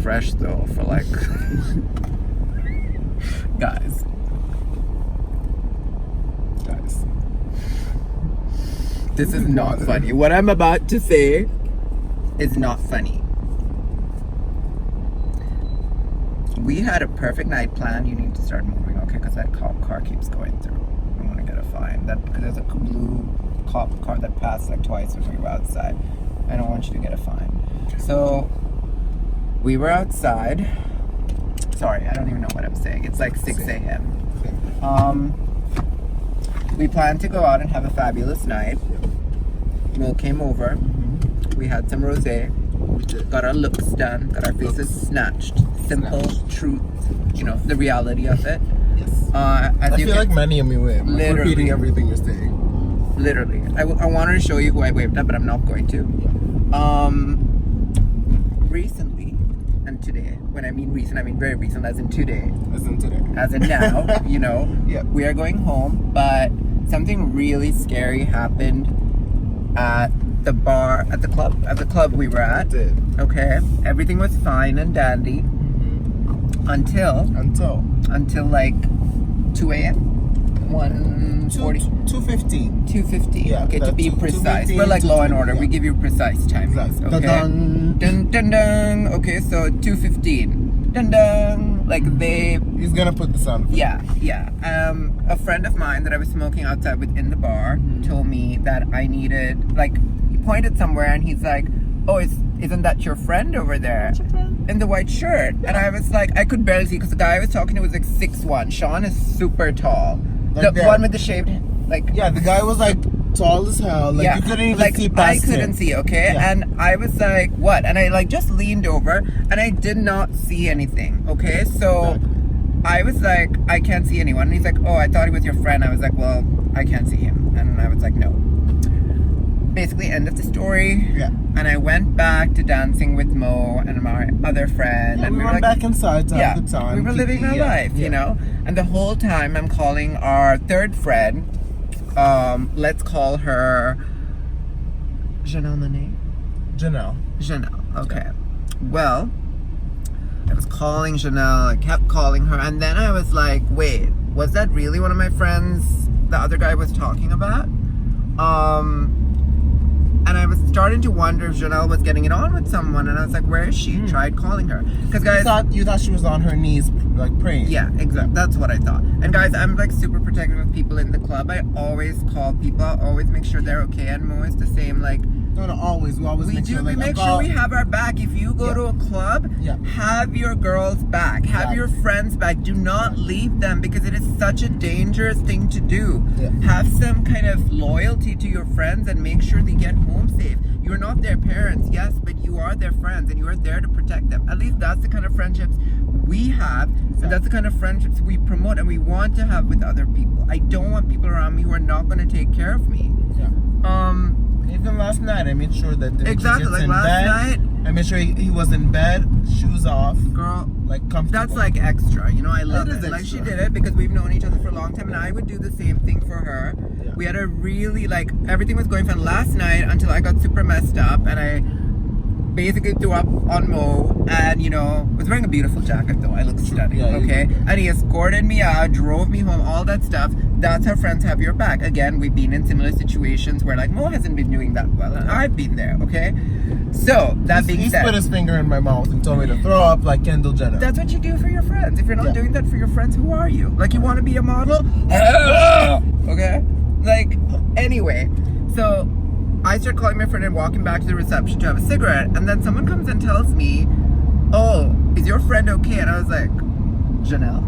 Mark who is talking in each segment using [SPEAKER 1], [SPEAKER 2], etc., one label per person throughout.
[SPEAKER 1] fresh though for like guys. This is not funny. What I'm about to say is not funny. We had a perfect night plan. You need to start moving, okay? Because that cop car keeps going through. I want to get a fine. Because there's a blue cop car that passed like twice when we were outside. I don't want you to get a fine. So we were outside. Sorry, I don't even know what I'm saying. It's like 6 a.m. We planned to go out and have a fabulous night. Mo came over. We had some rosé. Got our looks done. Got our faces snatched. Simple truth. You know, the reality of it.
[SPEAKER 2] Yes.
[SPEAKER 1] I
[SPEAKER 2] feel like many of me were repeating everything you're saying.
[SPEAKER 1] Literally. I wanted to show you who I waved at, but I'm not going to. Recently, and today, when I mean recent, I mean very recent, as in today.
[SPEAKER 2] As in today.
[SPEAKER 1] As in now, you know.
[SPEAKER 2] Yeah.
[SPEAKER 1] We are going home, but something really scary happened at the bar, at the club we were at.
[SPEAKER 2] It did.
[SPEAKER 1] Okay. Everything was fine and dandy. Until like 2 a.m.
[SPEAKER 2] 2:15.
[SPEAKER 1] 2:15.
[SPEAKER 2] Yeah,
[SPEAKER 1] okay, to be precise.
[SPEAKER 2] 2:15,
[SPEAKER 1] We're like Law and Order.
[SPEAKER 2] yeah.
[SPEAKER 1] We give you precise timings.
[SPEAKER 2] Exactly.
[SPEAKER 1] Okay.
[SPEAKER 2] Dun,
[SPEAKER 1] Dun dun dun. Okay, so 2:15. Dun dun. Like they.
[SPEAKER 2] He's gonna put the sound.
[SPEAKER 1] Yeah. A friend of mine that I was smoking outside with in the bar told me that I needed, like, he pointed somewhere and he's like, "Oh, isn't that your friend over there in the white shirt?" Yeah. And I was like, I could barely see because the guy I was talking to was like 6'1". Sean is super tall.
[SPEAKER 2] Like
[SPEAKER 1] the one with the shaved, like.
[SPEAKER 2] Yeah, the guy was like tall as hell. Like you couldn't even see past him.
[SPEAKER 1] I couldn't see, okay?
[SPEAKER 2] Yeah.
[SPEAKER 1] And I was like, what? And I like just leaned over and I did not see anything, okay? So I was like, I can't see anyone. And he's like, oh, I thought he was your friend. I was like, well, I can't see him. And I was like, no. Basically, end of the story.
[SPEAKER 2] Yeah.
[SPEAKER 1] And I went back to dancing with Mo and my other friend.
[SPEAKER 2] Yeah,
[SPEAKER 1] and
[SPEAKER 2] we
[SPEAKER 1] were
[SPEAKER 2] went
[SPEAKER 1] like,
[SPEAKER 2] back inside to have a good time.
[SPEAKER 1] We were living our life, you know? And the whole time I'm calling our third friend. Let's call her Janelle Nene. Janelle, okay. Yeah. Well, I was calling Janelle, I kept calling her, and then I was like, wait, was that really one of my friends the other guy was talking about? And I was starting to wonder if Janelle was getting it on with someone, and I was like, where is she? Tried calling her. Because guys,
[SPEAKER 2] you thought she was on her knees, like praying.
[SPEAKER 1] Yeah, exactly. That's what I thought. And guys, I'm like super protective of people in the club. I always call people. I always make sure they're okay. And Mo is the same. Like,
[SPEAKER 2] no, always. We always make sure.
[SPEAKER 1] We make sure we have our back. If you go to a club, have your girls back. Have your friends back. Do not leave them because it is such a dangerous thing to do.
[SPEAKER 2] Yeah.
[SPEAKER 1] Have some kind of loyalty to your friends and make sure they get home safe. You're not their parents, yes, but you are their friends and you are there to protect them. At least that's the kind of friendships we have, and that's the kind of friendships we promote and we want to have with other people. I don't want people around me who are not going to take care of me.
[SPEAKER 2] Yeah. Even last night, I made sure that
[SPEAKER 1] exactly like last night.
[SPEAKER 2] I made sure he was in bed, shoes off,
[SPEAKER 1] girl,
[SPEAKER 2] like comfortable.
[SPEAKER 1] That's like extra, you know. I love it.
[SPEAKER 2] Extra.
[SPEAKER 1] Like she did it because we've known each other for a long time, and I would do the same thing for her. Yeah. We had a really everything was going fine last night until I got super messed up, and I basically threw up on Mo, and was wearing a beautiful jacket though. I looked stunning, okay? And he escorted me out, drove me home, all that stuff. That's how friends have your back. Again, we've been in similar situations where Mo hasn't been doing that well, and I've been there, okay? So, that being said,
[SPEAKER 2] he put his finger in my mouth and told me to throw up like Kendall Jenner.
[SPEAKER 1] That's what you do for your friends. If you're not doing that for your friends, who are you? Like, you want to be a model? Okay? Anyway, so I start calling my friend and walking back to the reception to have a cigarette, and then someone comes and tells me, oh, is your friend okay? And I was like, Janelle?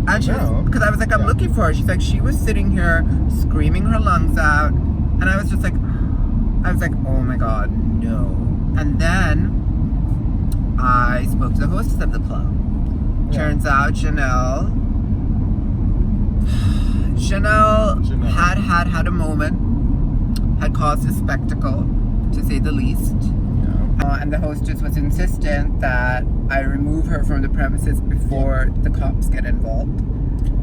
[SPEAKER 1] And she was, because I was like, I'm looking for her. She's like, she was sitting here screaming her lungs out, and I was just like, oh my god, no. And then I spoke to the hostess of the club. Turns out Janelle had a moment, had caused a spectacle, to say the least. And the hostess was insistent that I remove her from the premises before the cops get involved.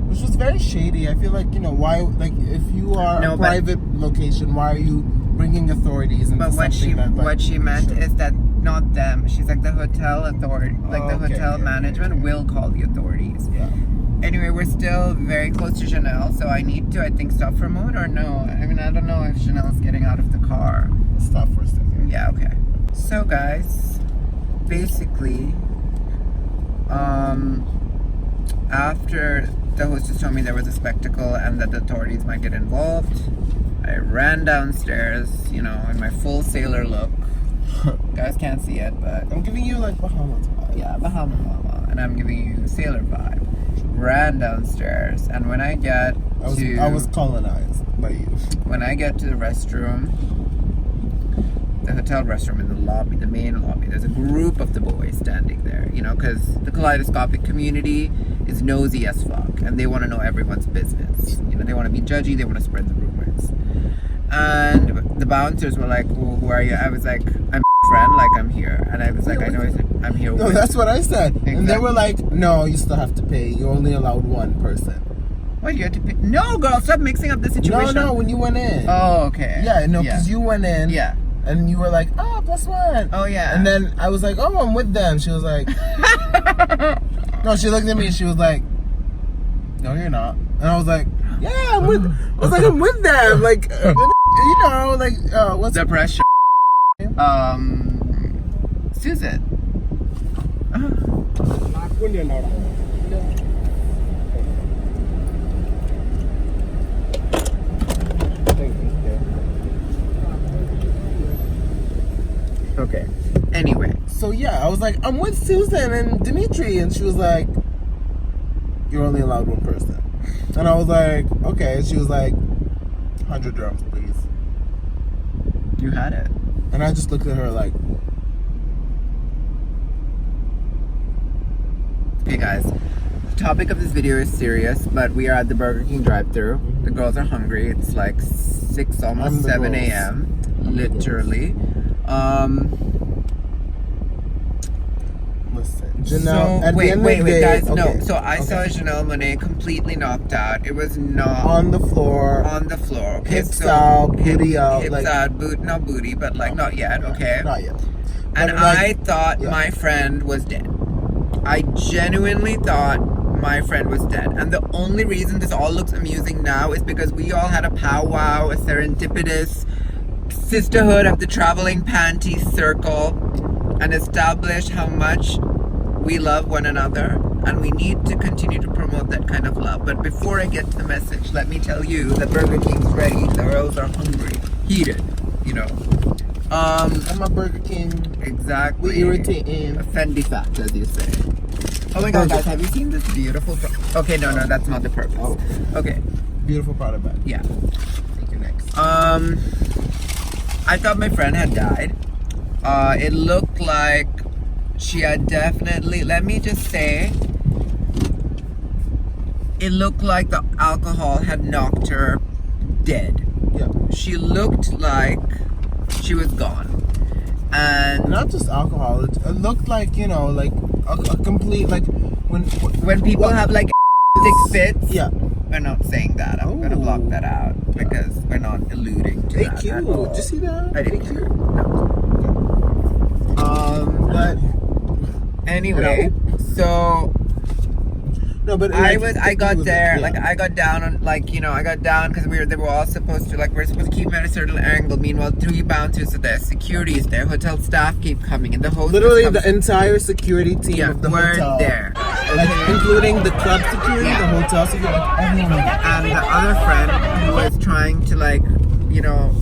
[SPEAKER 2] Which was very shady. I feel like, why, if you are a private location, why are you bringing authorities into something
[SPEAKER 1] what she meant is that not them. She's like the hotel authority, like the hotel management will call the authorities.
[SPEAKER 2] Yeah.
[SPEAKER 1] Anyway, we're still very close to Janelle, so I need to, I think, stop for a moment or no? I mean, I don't know if Janelle's getting out of the car.
[SPEAKER 2] Stop for a second.
[SPEAKER 1] Yeah, okay. So, guys, basically, after the hostess told me there was a spectacle and that the authorities might get involved, I ran downstairs, you know, in my full sailor look. You guys can't see it, but
[SPEAKER 2] I'm giving you like Bahamas vibe.
[SPEAKER 1] yeah, Bahama Mama, and I'm giving you sailor vibe. Ran downstairs, and when I get
[SPEAKER 2] I was colonized by you.
[SPEAKER 1] When I get to the restroom, the hotel restroom in the lobby, the main lobby, there's a group of the boys standing there, you know, because the kaleidoscopic community is nosy as fuck, and they want to know everyone's business. You know, they want to be judgy, they want to spread the rumors. And the bouncers were like, well, who are you? I was like, I'm friend, like I'm here. And I was like, I know I'm here
[SPEAKER 2] No,
[SPEAKER 1] with.
[SPEAKER 2] that's what I said.
[SPEAKER 1] Exactly.
[SPEAKER 2] And they were like, no, you still have to pay. You're only allowed one person.
[SPEAKER 1] What, you had to pay? No, girl, stop mixing up the situation.
[SPEAKER 2] No, when you went in.
[SPEAKER 1] Oh, okay.
[SPEAKER 2] Yeah, no, because you went in.
[SPEAKER 1] Yeah.
[SPEAKER 2] And you were like, oh, +1.
[SPEAKER 1] Oh, yeah.
[SPEAKER 2] And then I was like, oh, I'm with them. She was like, no, she looked at me and she was like, no, you're not. And I was like, yeah, I'm with them. Like, you know, like, what's
[SPEAKER 1] the pressure. Susan. Okay. Anyway.
[SPEAKER 2] So yeah, I was like, I'm with Susan and Dmitri, and she was like, you're only allowed one person. And I was like, okay. And she was like, 100 dirhams, please.
[SPEAKER 1] You had it.
[SPEAKER 2] And I just looked at her like,
[SPEAKER 1] hey guys, the topic of this video is serious, but we are at the Burger King drive-thru. The girls are hungry. It's like 6, almost 7 a.m. Literally.
[SPEAKER 2] Listen, Janelle.
[SPEAKER 1] So, wait, guys.
[SPEAKER 2] Okay,
[SPEAKER 1] no. So I saw Janelle Monáe completely knocked out. It was not
[SPEAKER 2] on the floor.
[SPEAKER 1] Okay,
[SPEAKER 2] hips out, booty out.
[SPEAKER 1] Hips out, not booty, but like not yet. Okay.
[SPEAKER 2] Not yet.
[SPEAKER 1] And
[SPEAKER 2] but
[SPEAKER 1] I thought my friend was dead. I genuinely thought my friend was dead. And the only reason this all looks amusing now is because we all had a powwow, a serendipitous sisterhood of the traveling panty circle, and established how much we love one another, and we need to continue to promote that kind of love. But before I get to the message, let me tell you that Burger King's ready. The girls are hungry, heated, you know.
[SPEAKER 2] I'm a Burger King.
[SPEAKER 1] Exactly.
[SPEAKER 2] We irritating.
[SPEAKER 1] A Fendi fact, as you say. Oh my god, guys, have you seen this beautiful okay, no, that's not the purpose.
[SPEAKER 2] Oh.
[SPEAKER 1] Okay.
[SPEAKER 2] Beautiful product bag.
[SPEAKER 1] Yeah.
[SPEAKER 2] Thank you, next.
[SPEAKER 1] I thought my friend had died. It looked like she had definitely, let me just say, it looked like the alcohol had knocked her dead.
[SPEAKER 2] Yeah.
[SPEAKER 1] She looked like she was gone. And
[SPEAKER 2] not just alcohol, it looked like, you know, like a complete, like
[SPEAKER 1] when people have like fits.
[SPEAKER 2] Yeah.
[SPEAKER 1] We're not saying that. I'm gonna block that out because we're not alluding to that.
[SPEAKER 2] Cute. Did you see that?
[SPEAKER 1] I didn't hear. No.
[SPEAKER 2] But
[SPEAKER 1] anyway, so
[SPEAKER 2] no, but
[SPEAKER 1] I got there, like I got down on, like, you know, I got down because they were all supposed to, like, we're supposed to keep at a certain angle. Meanwhile, 3 bouncers are there, security is there, hotel staff keep coming, and the host
[SPEAKER 2] literally the entire security team of the
[SPEAKER 1] we're
[SPEAKER 2] hotel
[SPEAKER 1] there,
[SPEAKER 2] like including the club security, the hotel security, everyone.
[SPEAKER 1] And the other friend who was trying to, like, you know,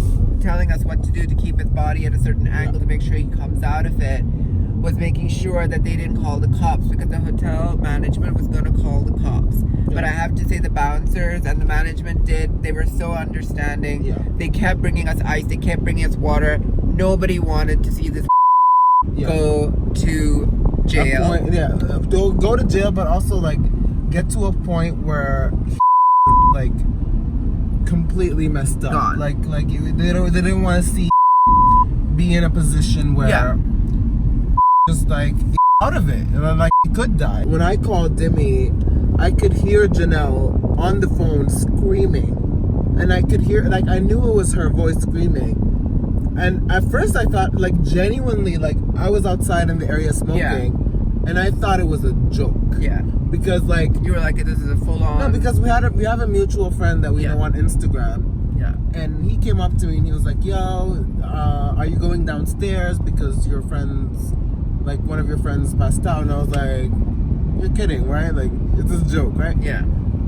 [SPEAKER 1] telling us what to do to keep his body at a certain angle to make sure he comes out of it, was making sure that they didn't call the cops because the hotel management was going to call the cops. But I have to say the bouncers and the management they were so understanding. They kept bringing us ice, they kept bringing us water. Nobody wanted to see this go to jail.
[SPEAKER 2] Go to jail, but also like get to a point where like completely messed up.
[SPEAKER 1] Gone.
[SPEAKER 2] Like they didn't want to see be in a position where just like out of it, and I'm like, he could die. When I called Demi, I could hear Janelle on the phone screaming, and I could hear, like, I knew it was her voice screaming, And at first I thought, like, genuinely, like, I was outside in the area smoking, and I thought it was a joke.
[SPEAKER 1] Yeah.
[SPEAKER 2] Because, like...
[SPEAKER 1] You were like, this is a full-on...
[SPEAKER 2] No, because we have a mutual friend that we know on Instagram.
[SPEAKER 1] Yeah.
[SPEAKER 2] And he came up to me and he was like, yo, are you going downstairs because your friends, like, one of your friends passed out? And I was like, you're kidding, right? Like, it's a joke, right?
[SPEAKER 1] Yeah.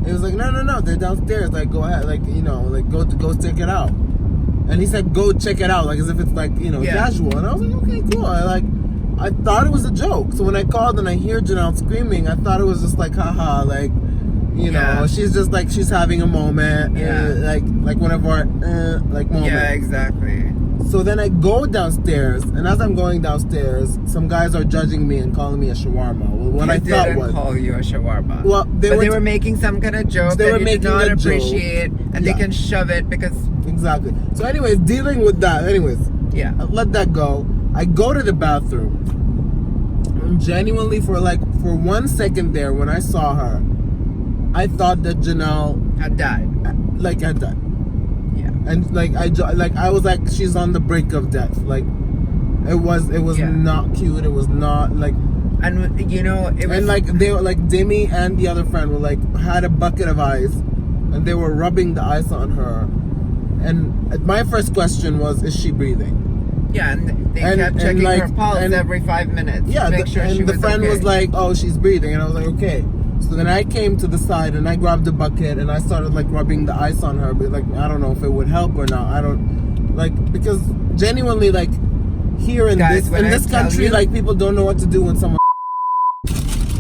[SPEAKER 2] He was like, no, they're downstairs. Like, go ahead, like, you know, like, go check it out. And he said, go check it out, like, as if it's, like, you know, casual. And I was like, okay, cool. I thought it was a joke. So when I called and I hear Janelle screaming, I thought it was just like, haha, like, you know, she's just like, she's having a moment. Like one of our, like, moments.
[SPEAKER 1] Yeah, exactly.
[SPEAKER 2] So then I go downstairs, and as I'm going downstairs, some guys are judging me and calling me a shawarma. Well, what I thought was...
[SPEAKER 1] They didn't call you a shawarma.
[SPEAKER 2] Well, they were
[SPEAKER 1] making some kind of joke that you did not appreciate, and they can shove it because...
[SPEAKER 2] Exactly. So anyways, dealing with that, I let that go. I go to the bathroom. And genuinely, for 1 second there, when I saw her, I thought that Janelle...
[SPEAKER 1] had died.
[SPEAKER 2] Had died.
[SPEAKER 1] Yeah.
[SPEAKER 2] And I was like, she's on the brink of death. Like, it was not cute. It was not like...
[SPEAKER 1] And, you know, it was...
[SPEAKER 2] And, like, they were, like, Demi and the other friend were, like, had a bucket of ice, and they were rubbing the ice on her. And my first question was, is she breathing?
[SPEAKER 1] Yeah, and they kept checking her pulse every 5 minutes to make sure she was okay. And the friend was like, oh, she's breathing. And I was like, okay. So then I came to the side, and I grabbed the bucket, and I started, like, rubbing the ice on her. But, like, I don't know if it would help or not. I don't... Like, because genuinely, like, here in this country, like, people don't know what to do when someone...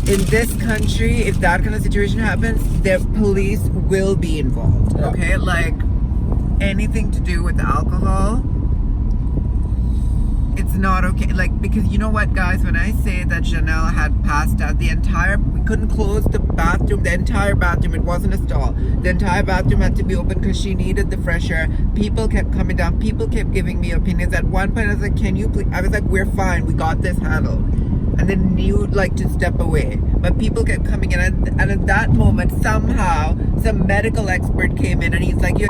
[SPEAKER 1] In this country, if that kind of situation happens, the police will be involved, okay? Like, anything to do with alcohol, it's not okay. Like, because you know what, guys? When I say that Janelle had passed out, we couldn't close the bathroom, the entire bathroom. It wasn't a stall. The entire bathroom had to be open because she needed the fresh air. People kept coming down. People kept giving me opinions. At one point, I was like, can you please? I was like, we're fine. We got this handled. And then knew, like, to step away. But people kept coming in. And at that moment, somehow, some medical expert came in and he's like, you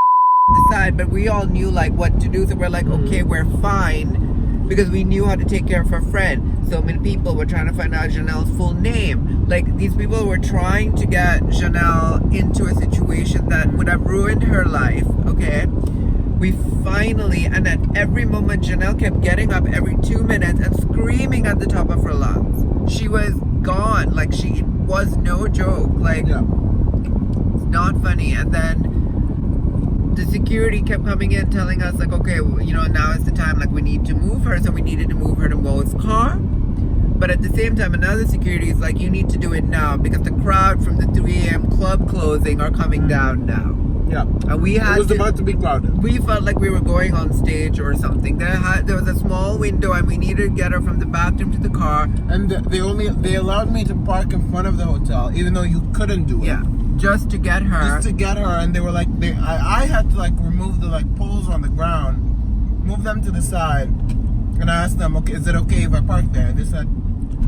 [SPEAKER 1] decide. But we all knew, like, what to do. So we're like, okay, we're fine. Because we knew how to take care of her friend. So many people were trying to find out Janelle's full name. Like, these people were trying to get Janelle into a situation that would have ruined her life, okay? We finally, and at every moment, Janelle kept getting up every 2 minutes and screaming at the top of her lungs. She was gone. Like, she was no joke. Like, it's not funny. And then the security kept coming in telling us, like, okay, you know, now is the time, like, we need to move her. So we needed to move her to Mo's car. But at the same time, another security is like, you need to do it now because the crowd from the 3 a.m. club closing are coming down now.
[SPEAKER 2] Yeah.
[SPEAKER 1] And we had
[SPEAKER 2] it was about to be crowded.
[SPEAKER 1] We felt like we were going on stage or something. There was a small window and we needed to get her from the bathroom to the car.
[SPEAKER 2] And they allowed me to park in front of the hotel, even though you couldn't do it.
[SPEAKER 1] Yeah. Just to get her.
[SPEAKER 2] And they were like, I had to, like, remove the, like, poles on the ground, move them to the side, and I asked them, okay, is it okay if I park there? And they said,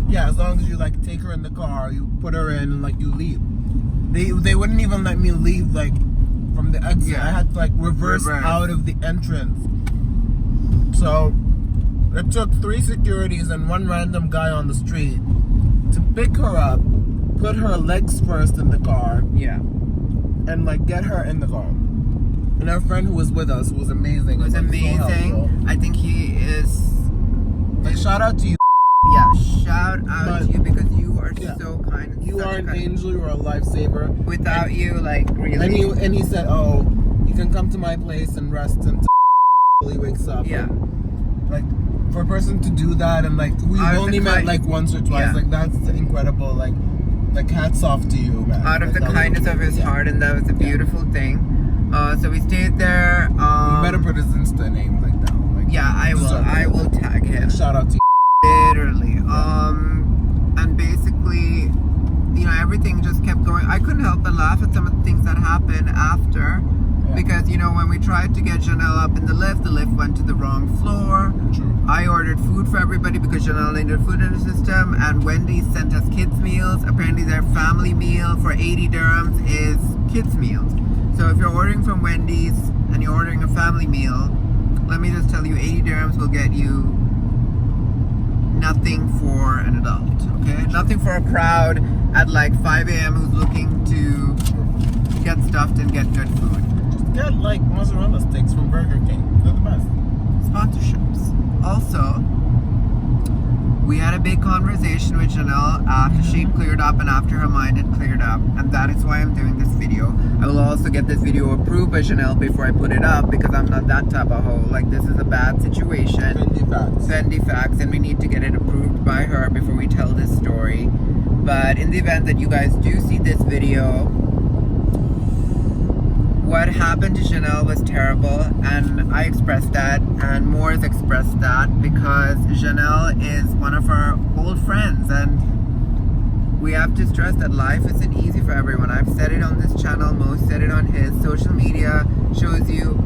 [SPEAKER 2] yeah, as long as you, like, take her in the car, you put her in, and, like, you leave. They wouldn't even let me leave, like, from the exit. I had to, like, reverse out of the entrance. So it took 3 securities and 1 random guy on the street to pick her up, put her legs first in the car, and, like, get her in the car. And our friend who was with us was amazing.
[SPEAKER 1] Was amazing. I think he is.
[SPEAKER 2] Like, shout out to you.
[SPEAKER 1] Yeah, shout out to you because you are so kind.
[SPEAKER 2] You are an angel. You are a lifesaver.
[SPEAKER 1] Without you, like, really.
[SPEAKER 2] And he said, oh, you can come to my place and rest until he wakes up.
[SPEAKER 1] Yeah.
[SPEAKER 2] And, like, for a person to do that, and, like, we've only met, like, once or twice. Like, that's incredible. Like, hats off to you, man.
[SPEAKER 1] Out of the kindness of his heart, and that was a beautiful thing. So we stayed there.
[SPEAKER 2] You better put his Insta name, like, down. Like,
[SPEAKER 1] yeah, I will. I will tag him.
[SPEAKER 2] Shout out to you.
[SPEAKER 1] Literally. And basically, you know, everything just kept going. I couldn't help but laugh at some of the things that happened after. Because, you know, when we tried to get Janelle up in the lift went to the wrong floor.
[SPEAKER 2] True.
[SPEAKER 1] I ordered food for everybody because Janelle needed food in the system. And Wendy's sent us kids' meals. Apparently their family meal for 80 dirhams is kids' meals. So if you're ordering from Wendy's and you're ordering a family meal, let me just tell you, 80 dirhams will get you nothing for an adult, okay? Nothing for a crowd at like 5 a.m. who's looking to get stuffed and get good food.
[SPEAKER 2] Just get like mozzarella sticks from Burger King. They're the best.
[SPEAKER 1] Sponsorships. Also, we had a big conversation with Janelle after she cleared up and after her mind had cleared up, and that is why I'm doing this video. I will also get this video approved by Janelle before I put it up, because I'm not that type of hoe. Like, this is a bad situation. Fendi facts, and we need to get it approved by her before we tell this story. But in the event that you guys do see this video, what happened to Janelle was terrible, and I expressed that, and Moore's expressed that, because Janelle is one of our old friends, and we have to stress that life isn't easy for everyone. I've said it on this channel, Mo said it on his. Social media shows you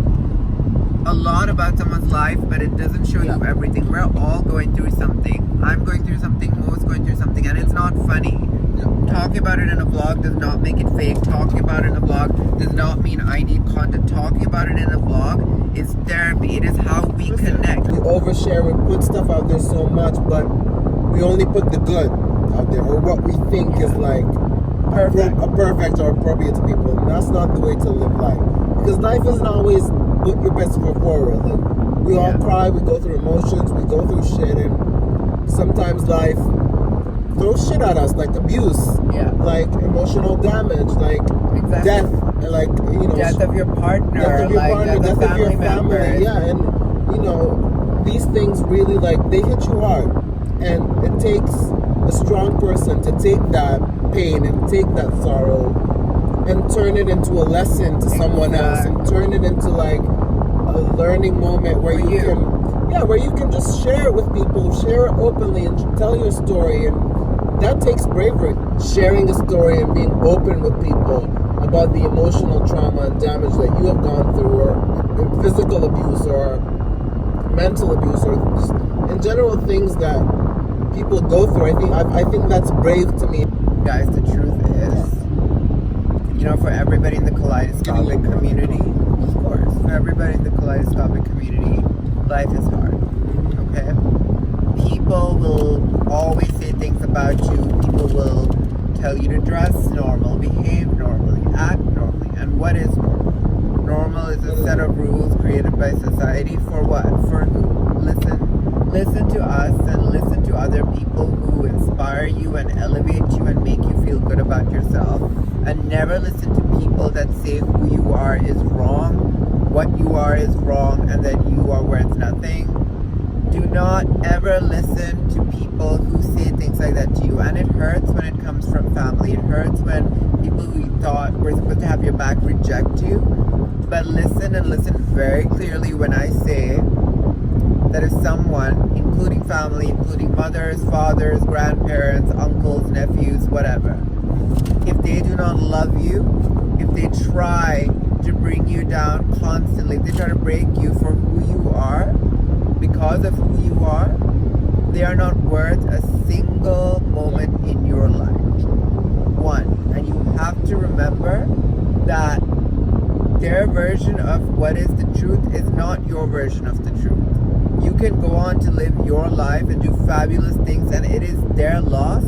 [SPEAKER 1] a lot about someone's life, but it doesn't show you everything. We're all going through something. I'm going through something, Mo's going through something, and it's not funny. Talking about it in a vlog does not make it fake. Talking about it in a vlog does not mean I need content. Talking about it in a vlog is therapy. It is how we connect.
[SPEAKER 2] We overshare and put stuff out there so much, but we only put the good out there, or what we think is like perfect or appropriate to people. And that's not the way to live life. Because life isn't always put your best foot forward. Like, we all cry, we go through emotions, we go through shit, and sometimes life throw shit at us, like abuse, like emotional damage, like death, like, you know,
[SPEAKER 1] death of your partner,
[SPEAKER 2] death of your family,
[SPEAKER 1] members.
[SPEAKER 2] and you know, these things really, like, they hit you hard, and it takes a strong person to take that pain and take that sorrow and turn it into a lesson to someone else, and turn it into like a learning moment where you can just share it with people, share it openly, and tell your story. And that takes bravery, sharing a story and being open with people about the emotional trauma and damage that you have gone through, or physical abuse, or mental abuse, or just in general things that people go through. I think that's brave to me.
[SPEAKER 1] Guys, the truth is, you know, for everybody in the kaleidoscopic community, of course, for everybody in the kaleidoscopic community, life is hard, okay? People will always say things about you. People will tell you to dress normal, behave normally, act normally. And what is normal? Normal is a set of rules created by society for what? For who? Listen to us and listen to other people who inspire you and elevate you and make you feel good about yourself. And never listen to people that say who you are is wrong, what you are is wrong, and that you are worth nothing. Do not ever listen to people who say things like that to you. And it hurts when it comes from family. It hurts when people who you thought were supposed to have your back reject you. But listen, and listen very clearly when I say that if someone, including family, including mothers, fathers, grandparents, uncles, nephews, whatever, if they do not love you, if they try to bring you down constantly, if they try to break you for who you are, because of who you are, they are not worth a single moment in your life. One. And you have to remember that their version of what is the truth is not your version of the truth. You can go on to live your life and do fabulous things, and it is their loss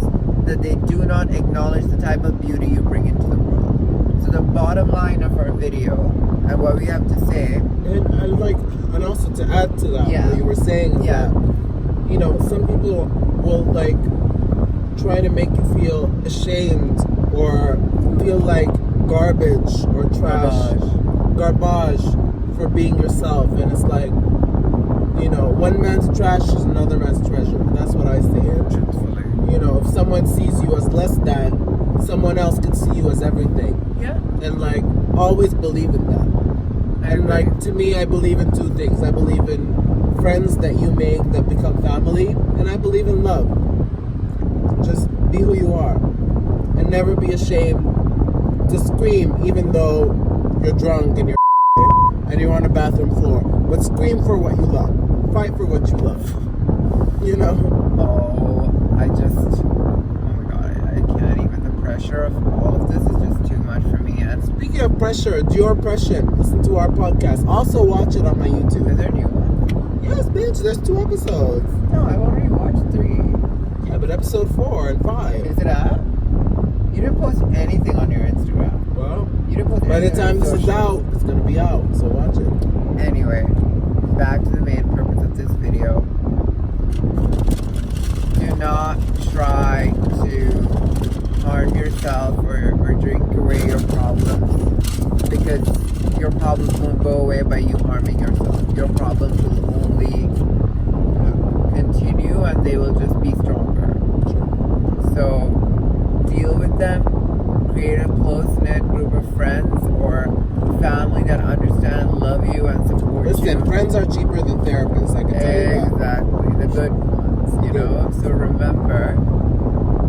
[SPEAKER 1] that they do not acknowledge the type of beauty you bring into the world. So the bottom line of our video and what we have to say,
[SPEAKER 2] and also to add to that, what you were saying is that, you know, some people will like try to make you feel ashamed or feel like garbage or garbage for being yourself. And it's like, you know, one man's trash is another man's treasure. That's what I say.
[SPEAKER 1] truthfully,
[SPEAKER 2] You know, if someone sees you as less than, someone else could see you as everything.
[SPEAKER 1] yeah,
[SPEAKER 2] And like, always believe in that. And like, to me, I believe in two things. I believe in friends that you make that become family, and I believe in love. Just be who you are, and never be ashamed to scream, even though you're drunk and you're on a bathroom floor. But scream for what you love. Fight for what you love. You know?
[SPEAKER 1] oh my god, I can't even. The pressure of all of this is just too much for me. And
[SPEAKER 2] Speaking of pressure, Dior Oppression. Listen to our podcast. Also watch it on my YouTube.
[SPEAKER 1] is there a new one?
[SPEAKER 2] There's 2 episodes.
[SPEAKER 1] No, I've already watched 3.
[SPEAKER 2] Yeah, but episode 4 and 5.
[SPEAKER 1] Is it up? You didn't post anything on your Instagram.
[SPEAKER 2] Well,
[SPEAKER 1] You didn't post
[SPEAKER 2] by the
[SPEAKER 1] anything on
[SPEAKER 2] time
[SPEAKER 1] your
[SPEAKER 2] this is
[SPEAKER 1] socials.
[SPEAKER 2] out, it's gonna be out. So watch it.
[SPEAKER 1] Anyway, back to the main purpose of this video. Do not try to harm yourself or drink away your problems, because your problems won't go away by you harming yourself. Your problems will only continue and they will just be stronger. So deal with them, create a close-knit group of friends or family that understand, love you, and support you.
[SPEAKER 2] Listen, friends are cheaper than therapists. I can tell you that.
[SPEAKER 1] Exactly, the good ones, you know. So remember,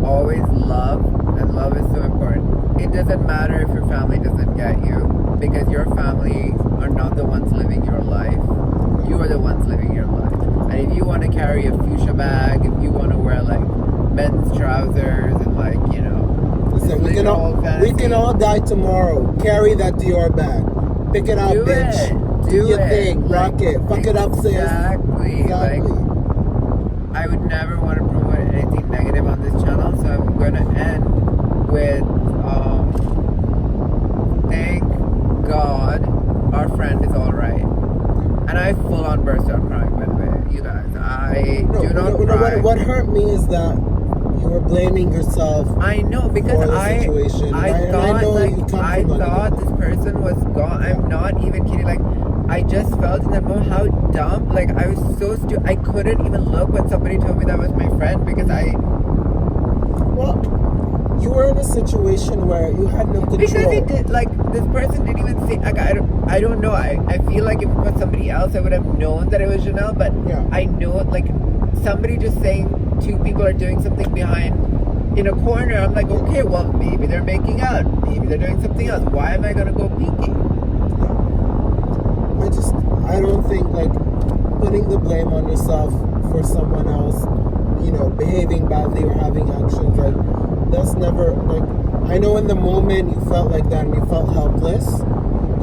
[SPEAKER 1] always love, and love is so important. It doesn't matter if your family doesn't get you, because your family are not the ones living your life. You are the ones living your life. And if you want to carry a fuchsia bag, if you want to wear like men's trousers and like, you know,
[SPEAKER 2] Listen, we can all die tomorrow. Carry that Dior bag. Pick it up,
[SPEAKER 1] do
[SPEAKER 2] bitch.
[SPEAKER 1] it.
[SPEAKER 2] Do your
[SPEAKER 1] it.
[SPEAKER 2] thing. Rock it. Fuck it up, sis.
[SPEAKER 1] Exactly. Like, I would never want to promote anything negative on this channel, so I'm going to end with, thank God our friend is alright. And I full on burst out crying, by the way, you guys. I do not cry.
[SPEAKER 2] What hurt me is that you were blaming yourself.
[SPEAKER 1] I know, because
[SPEAKER 2] for the situation.
[SPEAKER 1] I thought this person was gone. I'm not even kidding. Like, I just felt in that moment how dumb. Like, I was so stupid. I couldn't even look when somebody told me that was my friend, because
[SPEAKER 2] Well, you were in a situation where you had no control.
[SPEAKER 1] Because it did, like, this person didn't even say, like, I don't know. I feel like if it was somebody else, I would have known that it was Janelle, but
[SPEAKER 2] Yeah.
[SPEAKER 1] I know, like, somebody just saying 2 people are doing something behind in a corner, I'm like, okay, well, maybe they're making out. Maybe they're doing something else. Why am I going to go peeking?
[SPEAKER 2] I don't think, like, putting the blame on yourself for someone else, you know, behaving badly or having actions, like, that's never, like, I know in the moment you felt like that and you felt helpless,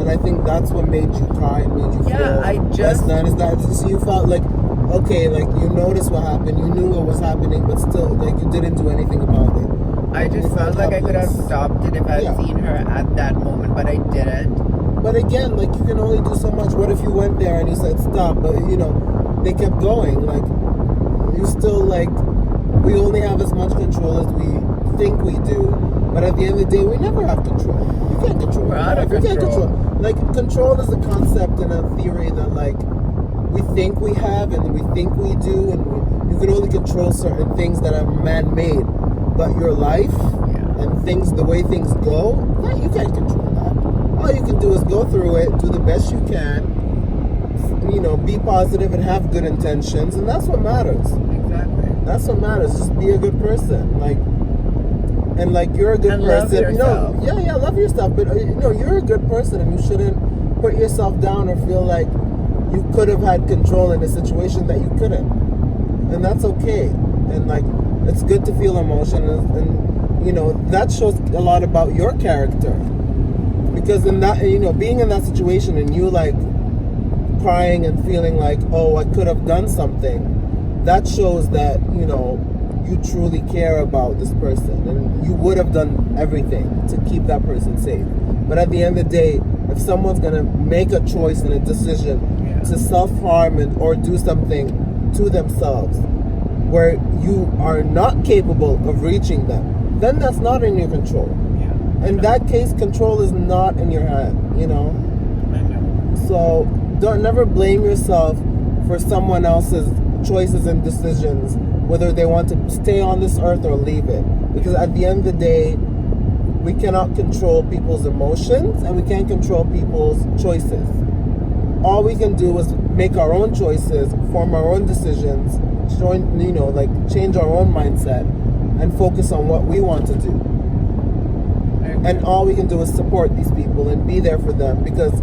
[SPEAKER 2] and I think that's what made you cry and made you feel less than, is that so you felt like, okay, like, you noticed what happened, you knew what was happening, but still, like, you didn't do anything about it.
[SPEAKER 1] I just felt like I could have stopped it if I had seen her at that moment, but I didn't.
[SPEAKER 2] But again, like, you can only do so much. What if you went there and you said stop, but, you know, they kept going? Like, you still, like, we only have as much control as we think we do, but at the end of the day, we never have control. You can't control.
[SPEAKER 1] We're out of control.
[SPEAKER 2] You can't control. Like, control is a concept and a theory that, like, we think we have and we think we do, and you can only control certain things that are man-made. But your life and things, the way things go, you can't control that. All you can do is go through it, do the best you can, you know, be positive and have good intentions, and that's what matters.
[SPEAKER 1] Exactly.
[SPEAKER 2] That's what matters. Just be a good person, like, and like you're a good person.
[SPEAKER 1] Love yourself.
[SPEAKER 2] Love yourself. But you know, you're a good person, and you shouldn't put yourself down or feel like you could have had control in a situation that you couldn't, and that's okay. And like, it's good to feel emotion, and you know, that shows a lot about your character. Because in that, you know, being in that situation and you like crying and feeling like, oh, I could have done something, that shows that, you know, you truly care about this person and you would have done everything to keep that person safe. But at the end of the day, if someone's gonna make a choice and a decision to self-harm or do something to themselves where you are not capable of reaching them, then that's not in your control. In that case, control is not in your hand, you know? So don't never blame yourself for someone else's choices and decisions, whether they want to stay on this earth or leave it. Because at the end of the day, we cannot control people's emotions and we can't control people's choices. All we can do is make our own choices, form our own decisions, you know, like change our own mindset and focus on what we want to do. And all we can do is support these people and be there for them, because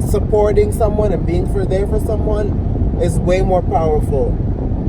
[SPEAKER 2] supporting someone and being there for someone is way more powerful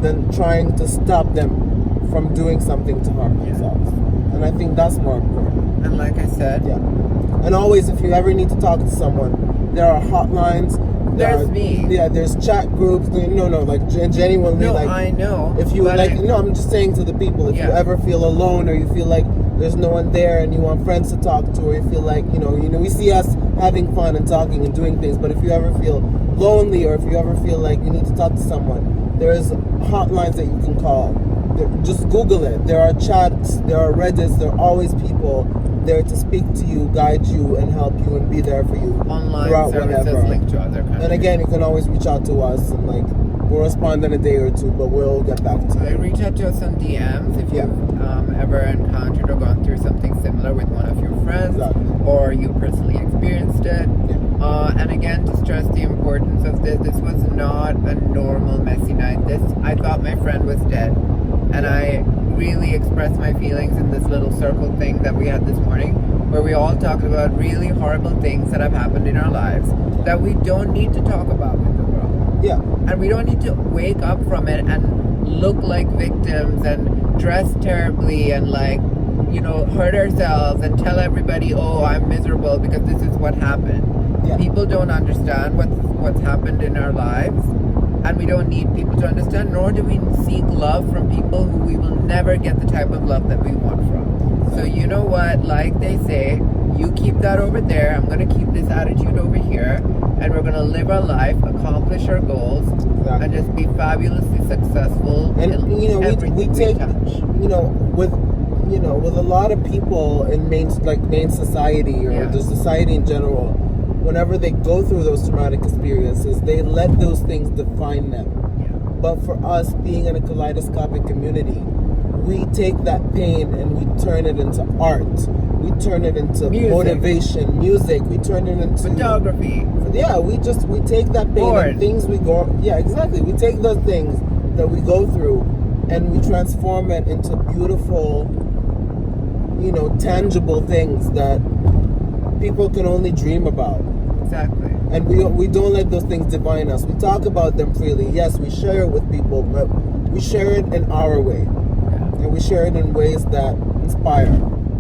[SPEAKER 2] than trying to stop them from doing something to harm themselves. And I think that's more important.
[SPEAKER 1] And like I said,
[SPEAKER 2] and always, if you ever need to talk to someone, there are hotlines,
[SPEAKER 1] There's me.
[SPEAKER 2] Yeah, there's chat groups. No, like genuinely,
[SPEAKER 1] No,
[SPEAKER 2] like
[SPEAKER 1] I know.
[SPEAKER 2] if you
[SPEAKER 1] but
[SPEAKER 2] like, I'm just saying to the people, if you ever feel alone or you feel like there's no one there and you want friends to talk to, or you feel like we see us having fun and talking and doing things, but if you ever feel lonely or if you ever feel like you need to talk to someone, there's hotlines that you can call. Just Google it. There are chats, there are Reddits, there are always people there to speak to you, guide you, and help you and be there for you
[SPEAKER 1] online
[SPEAKER 2] throughout
[SPEAKER 1] services
[SPEAKER 2] whatever.
[SPEAKER 1] linked to other countries.
[SPEAKER 2] And again, you can always reach out to us, and like we'll respond in a day or two, but we'll get back to you.
[SPEAKER 1] Reach out to us on DMs if you've ever encountered or gone through something similar with one of your friends, or you personally experienced it. And again, to stress the importance of this was not a normal messy night. I thought my friend was dead, and I really expressed my feelings in this little circle thing that we had this morning, where we all talked about really horrible things that have happened in our lives that we don't need to talk about with the world.
[SPEAKER 2] Yeah.
[SPEAKER 1] And we don't need to wake up from it and look like victims and dress terribly and hurt ourselves and tell everybody, oh, I'm miserable because this is what happened.
[SPEAKER 2] Yeah.
[SPEAKER 1] People don't understand what's happened in our lives, and we don't need people to understand, nor do we seek love from people who we will never get the type of love that we want from. So you know what, like they say, you keep that over there, I'm going to keep this attitude over here, and we're going to live our life, accomplish our goals, and just be fabulously successful.
[SPEAKER 2] And we take with a lot of people in main society or the society in general, whenever they go through those traumatic experiences, they let those things define them.
[SPEAKER 1] Yeah.
[SPEAKER 2] But for us, being in a kaleidoscopic community, we take that pain and we turn it into art. We turn it into motivation, music. We turn it into
[SPEAKER 1] photography.
[SPEAKER 2] Yeah, we take that pain and things we go. Yeah, exactly. We take those things that we go through and we transform it into beautiful, tangible things that people can only dream about.
[SPEAKER 1] Exactly.
[SPEAKER 2] And we don't let those things define us. We talk about them freely. Yes, we share it with people, but we share it in our way. Yeah. And we share it in ways that inspire,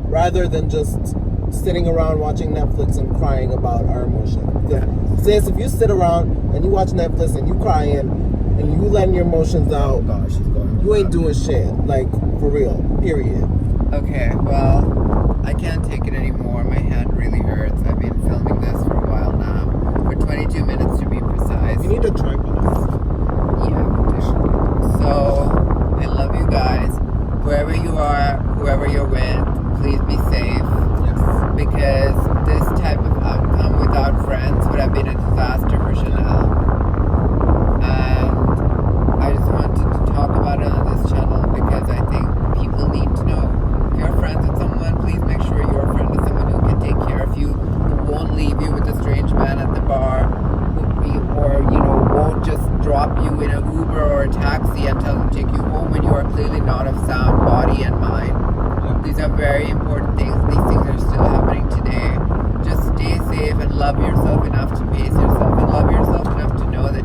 [SPEAKER 2] rather than just sitting around watching Netflix and crying about our emotion.
[SPEAKER 1] Yeah.
[SPEAKER 2] Since if you sit around and you watch Netflix and you crying and you letting your emotions out, you ain't doing shit. Like, for real. Period.
[SPEAKER 1] Okay, well, I can't take it anymore. My hand really hurts. I've been filming this for a while now. For 22 minutes to be precise.
[SPEAKER 2] You need a tripod.
[SPEAKER 1] Yeah, we do. So, I love you guys. Wherever you are, whoever you're with, please be safe.
[SPEAKER 2] Yes.
[SPEAKER 1] Because this type of outcome without friends would have been a disaster for Chanel. And I just wanted to talk about it on this channel because I think people need to know. If you're friends with someone, please make sure you're a friend with someone who can take care of you, who won't leave you with a strange man at the bar, or won't just drop you in an Uber or a taxi and tell them to take you home when you are clearly not of sound body and mind. These are very important things. These things are still happening today. Just stay safe and love yourself enough to pace yourself and love yourself enough to know that